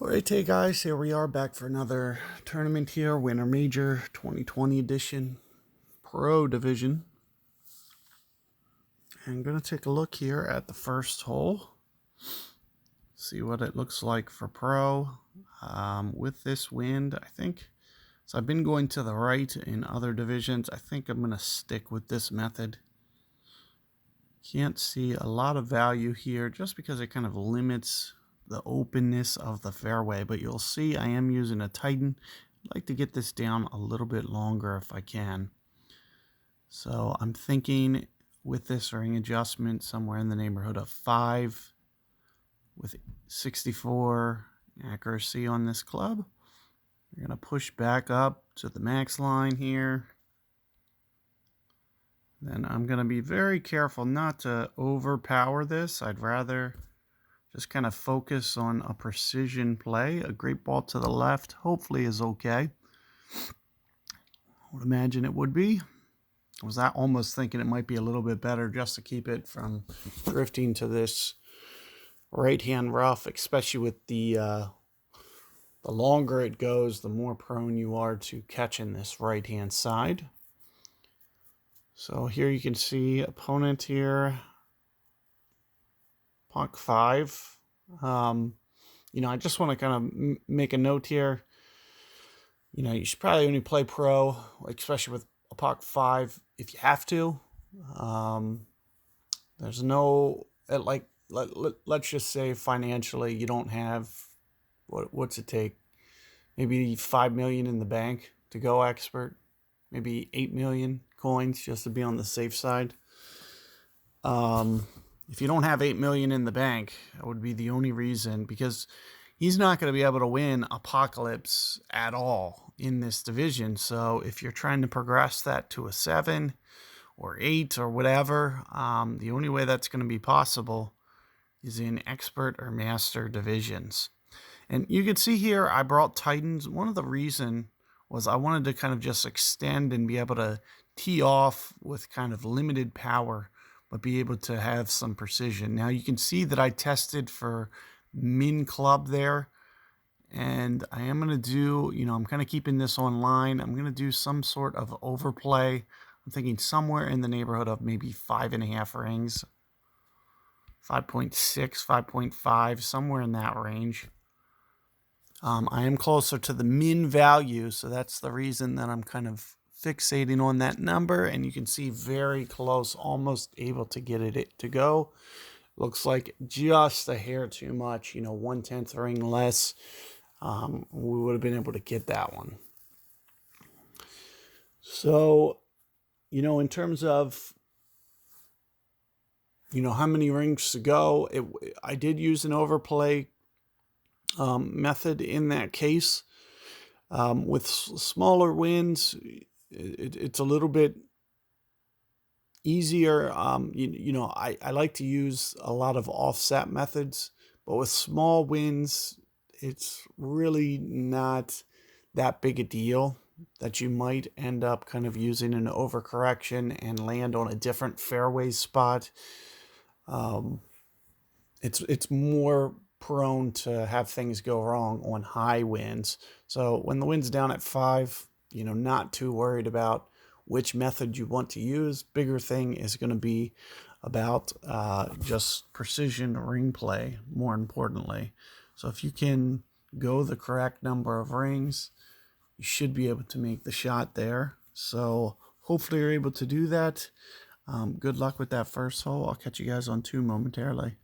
Alright, hey guys, here we are back for another tournament here, Winter Major 2020 edition, Pro Division. I'm going to take a look here at the first hole, see what it looks like for Pro. With this wind, I think, so I've been going to the right in other divisions. I think I'm going to stick with this method. Can't see a lot of value here just because it kind of limits the openness of the fairway, but you'll see I am using a Titan. I'd like to get this down a little bit longer if I can. So I'm thinking with this ring adjustment somewhere in the neighborhood of 5 with 64 accuracy on this club. We're going to push back up to the max line here. Then I'm going to be very careful not to overpower this. I'd rather just kind of focus on a precision play. A great ball to the left hopefully is okay. I would imagine it would be. I was almost thinking it might be a little bit better just to keep it from drifting to this right-hand rough, especially with the longer it goes, the more prone you are to catching this right-hand side. So here you can see opponent here, puck 5. I just want to kind of make a note here. You should probably only play Pro, especially with a puck 5, if you have to. There's no, let's just say financially you don't have, what's it take? Maybe 5 million in the bank to go expert. Maybe 8 million coins just to be on the safe side. If you don't have 8 million in the bank, that would be the only reason, because he's not going to be able to win Apocalypse at all in this division. So if you're trying to progress that to a 7 or 8 or whatever, the only way that's going to be possible is in expert or master divisions. And you can see here I brought Titans. One of the reasons was I wanted to kind of just extend and be able to tee off with kind of limited power, but be able to have some precision. Now you can see that I tested for min club there, and I am going to do, I'm kind of keeping this online. I'm going to do some sort of overplay. I'm thinking somewhere in the neighborhood of maybe 5.5 rings, 5.6, 5.5, somewhere in that range. I am closer to the min value, so that's the reason that I'm kind of fixating on that number, and you can see very close, almost able to get it to go. Looks like just a hair too much, 1/10 ring less. We would have been able to get that one. So, in terms of, how many rings to go, I did use an overplay method in that case. With smaller wins, it's a little bit easier. I like to use a lot of offset methods, but with small wins, it's really not that big a deal that you might end up kind of using an overcorrection and land on a different fairway spot. It's more prone to have things go wrong on high winds. So when the wind's down at 5, not too worried about which method you want to use. Bigger thing is going to be about just precision ring play, more importantly. So if you can go the correct number of rings, you should be able to make the shot there. So hopefully you're able to do that. Good luck with that first hole. I'll catch you guys on 2 momentarily.